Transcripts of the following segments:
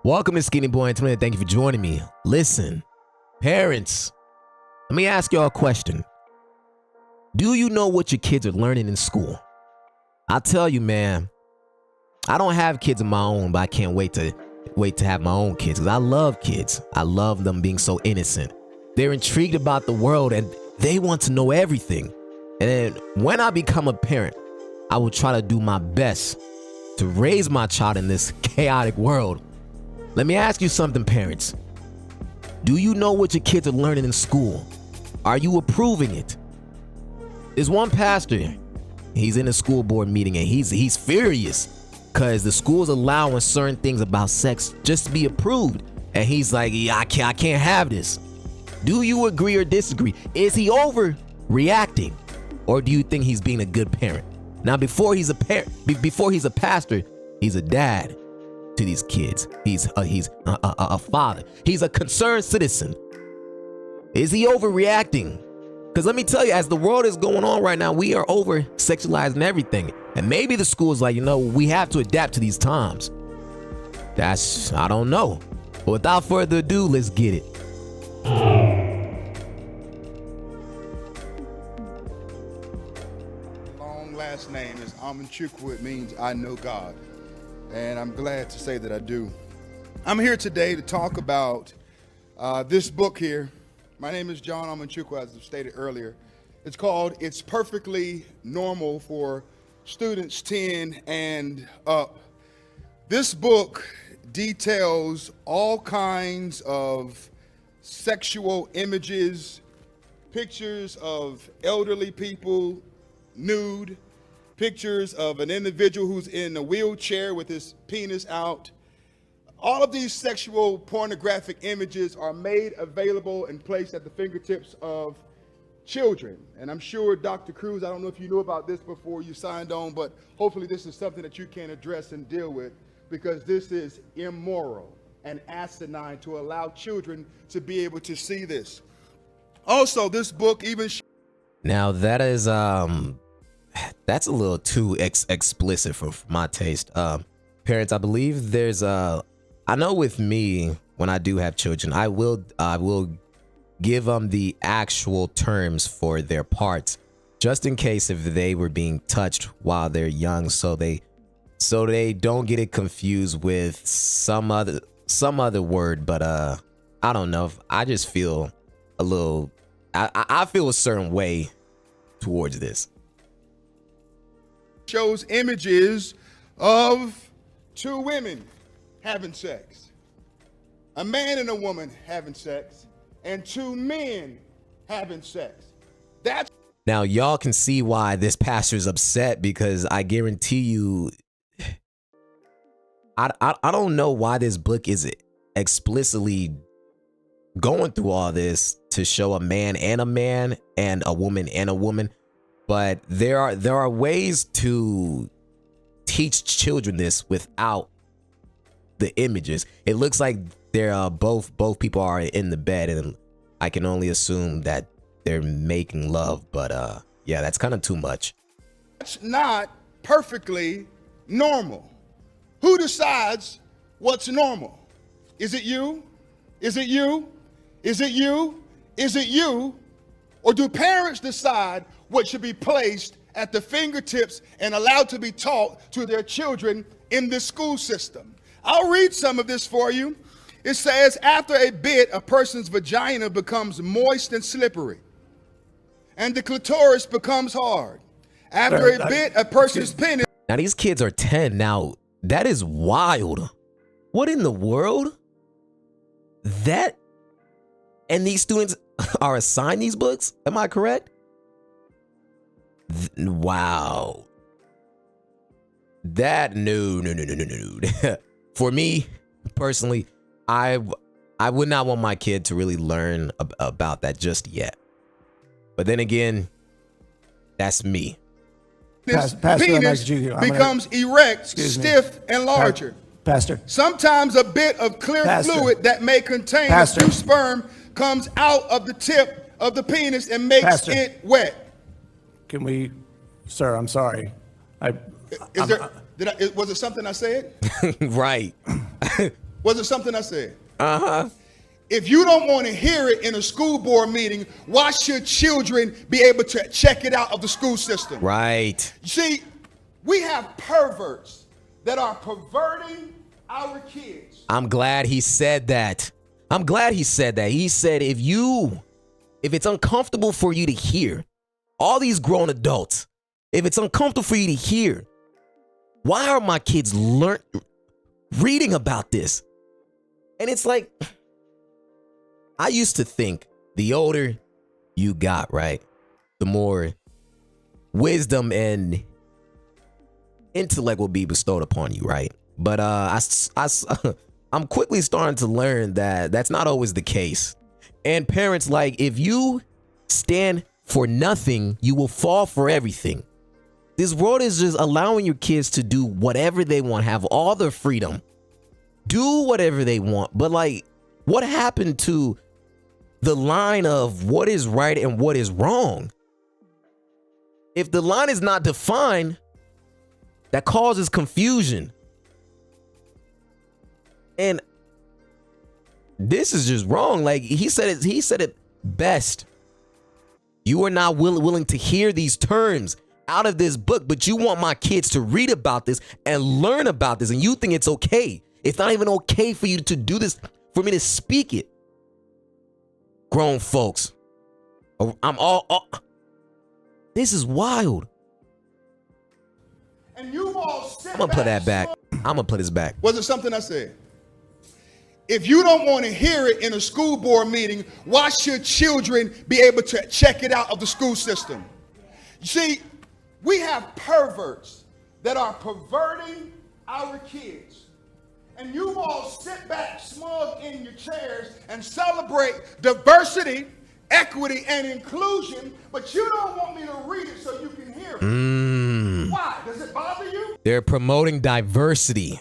Welcome to SkinnyBoy-Entertainment. Thank you for joining me. Listen, parents, let me ask y'all a question. Do you know what your kids are learning in school? I'll tell you, man, I don't have kids of my own, but I can't wait to have my own kids because I love kids. I love them being so innocent. They're intrigued about the world and they want to know everything. And then when I become a parent, I will try to do my best to raise my child in this chaotic world. Let me ask you something, parents. Do you know what your kids are learning in school? Are you approving it? There's one pastor, he's in a school board meeting and he's furious because the school's allowing certain things about sex just to be approved. And he's like, yeah, I can't have this. Do you agree or disagree? Is he overreacting? Or do you think he's being a good parent? Now, before he's a pastor, he's a dad to these kids. He's a father. He's a concerned citizen. Is he overreacting? Because let me tell you, as the world is going on right now, we are over-sexualizing everything. And maybe the school is like, we have to adapt to these times. I don't know. But without further ado, let's get it. Long last name is Amanchukwu. It means I know God. And I'm glad to say that I do. I'm here today to talk about this book here. My name is John Amanchukwu, as I stated earlier. It's called It's Perfectly Normal for Students 10 and Up. This book details all kinds of sexual images, pictures of elderly people nude, pictures of an individual who's in a wheelchair with his penis out. All of these sexual pornographic images are made available and placed at the fingertips of children. And I'm sure, Dr. Cruz, I don't know if you knew about this before you signed on, but hopefully this is something that you can address and deal with, because this is immoral and asinine to allow children to be able to see this. Also, this book even... Now, that is... that's a little too explicit for my taste. Parents, I believe there's I know with me, when I do have children, I will give them the actual terms for their parts, just in case if they were being touched while they're young, so they don't get it confused with some other word. But I don't know. I just feel a little. I feel a certain way towards this. Shows images of two women having sex, a man and a woman having sex, and two men having sex. That's now y'all can see why this pastor's upset, because I guarantee you, I don't know why this book is explicitly going through all this to show a man and a woman. But there are ways to teach children this without the images. It looks like they're both people are in the bed, and I can only assume that they're making love. But yeah, that's kind of too much. That's not perfectly normal. Who decides what's normal? Is it you? Is it you? Is it you? Is it you? Or do parents decide what should be placed at the fingertips and allowed to be taught to their children in this school system? I'll read some of this for you. It says, after a bit, a person's vagina becomes moist and slippery, and the clitoris becomes hard. After a bit, a person's penis... Now, these kids are 10. Now, that is wild. What in the world? That... And these students are assigned these books? Am I correct? Wow. That no. For me personally, I would not want my kid to really learn about that just yet. But then again, that's me. This penis becomes erect, stiff, and larger. Pastor. Sometimes a bit of clear fluid that may contain a few sperm comes out of the tip of the penis and makes it wet. Can we, sir, I'm sorry. Was it something I said? Right. Was it something I said? Uh-huh. If you don't want to hear it in a school board meeting, why should children be able to check it out of the school system? Right. You see, we have perverts that are perverting our kids. I'm glad he said that. I'm glad he said that. He said if it's uncomfortable for you to hear, all these grown adults, if it's uncomfortable for you to hear, why are my kids reading about this? And it's like, I used to think the older you got, right, the more wisdom and intellect will be bestowed upon you, right? But I'm quickly starting to learn that that's not always the case. And parents, like, if you stand for nothing, you will fall for everything. This world is just allowing your kids to do whatever they want, have all their freedom, do whatever they want. But like, what happened to the line of what is right and what is wrong? If the line is not defined, that causes confusion. And this is just wrong. Like he said it best. You are not willing to hear these terms out of this book, but you want my kids to read about this and learn about this, and you think it's okay. It's not even okay for you to do this, for me to speak it. Grown folks. This is wild. And you all sit I'm gonna put that back. I'm gonna put this back. Was it something I said? If you don't want to hear it in a school board meeting, why should children be able to check it out of the school system? You see, we have perverts that are perverting our kids. And you all sit back smug in your chairs and celebrate diversity, equity, and inclusion, but you don't want me to read it so you can hear it. Why? Does it bother you? They're promoting diversity.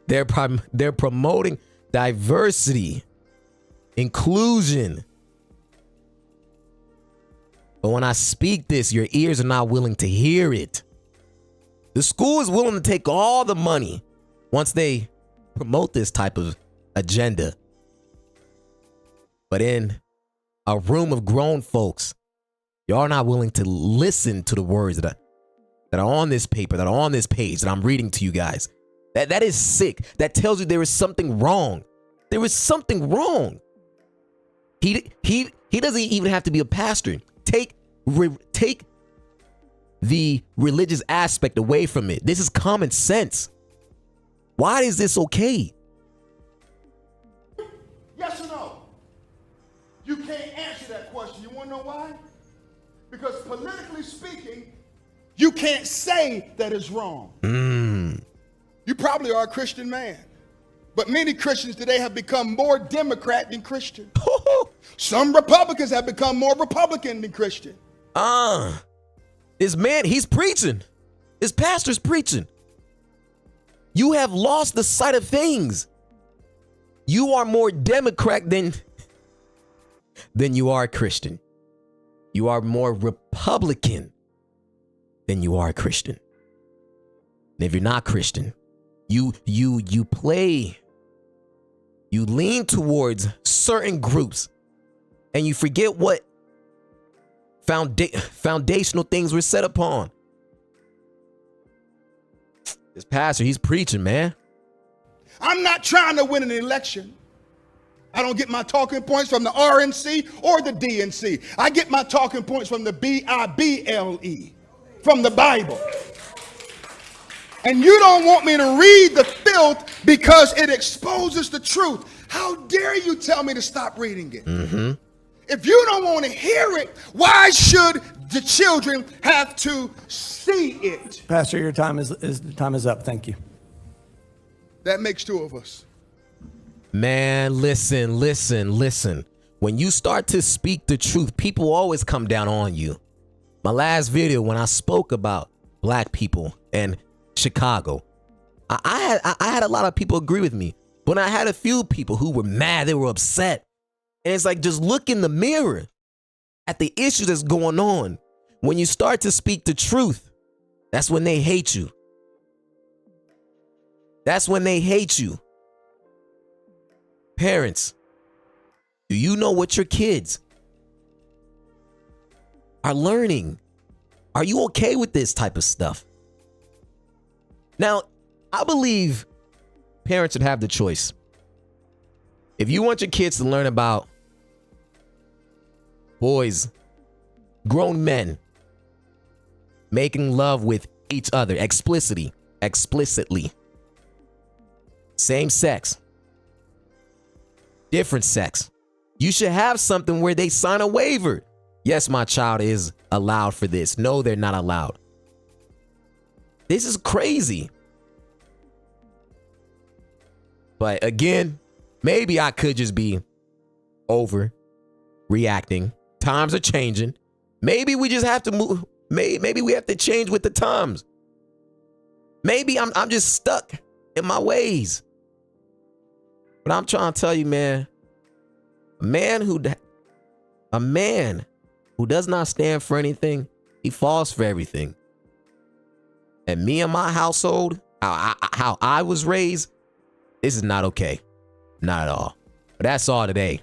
They're promoting diversity, inclusion. But when I speak this, your ears are not willing to hear it. The school is willing to take all the money once they promote this type of agenda. But in a room of grown folks, y'all not willing to listen to the words that are on this paper, that are on this page that I'm reading to you guys. That is sick. That tells you there is something wrong. There is something wrong. He doesn't even have to be a pastor. Take the religious aspect away from it. This is common sense. Why is this okay? Yes or no? You can't answer that question. You want to know why? Because politically speaking, you can't say that it's wrong. You probably are a Christian man. But many Christians today have become more Democrat than Christian. Some Republicans have become more Republican than Christian. This man, he's preaching. His pastor's preaching. You have lost the sight of things. You are more Democrat than you are Christian. You are more Republican than you are Christian. And if you're not Christian, you lean towards certain groups and you forget what foundational things were set upon. This pastor, he's preaching, man. I'm not trying to win an election. I don't get my talking points from the RNC or the DNC. I get my talking points from the Bible, from the Bible. And you don't want me to read the filth because it exposes the truth. How dare you tell me to stop reading it? If you don't want to hear it, why should the children have to see it? Pastor, your time is up. Thank you. That makes two of us. Man, listen. When you start to speak the truth, people always come down on you. My last video, when I spoke about black people and Chicago, I had a lot of people agree with me, but I had a few people who were mad, they were upset. And it's like, just look in the mirror at the issue that's going on. When you start to speak the truth, that's when they hate you. That's when they hate you. Parents, do you know what your kids are learning? Are you okay with this type of stuff? Now, I believe parents should have the choice. If you want your kids to learn about boys, grown men, making love with each other explicitly, same sex, different sex, you should have something where they sign a waiver. Yes, my child is allowed for this. No, they're not allowed. This is crazy. But again, maybe I could just be overreacting. Times are changing. Maybe we just have to move. Maybe we have to change with the times. Maybe I'm just stuck in my ways. But I'm trying to tell you, man, a man who does not stand for anything, he falls for everything. And me and my household, how I was raised, this is not okay. Not at all. But that's all today.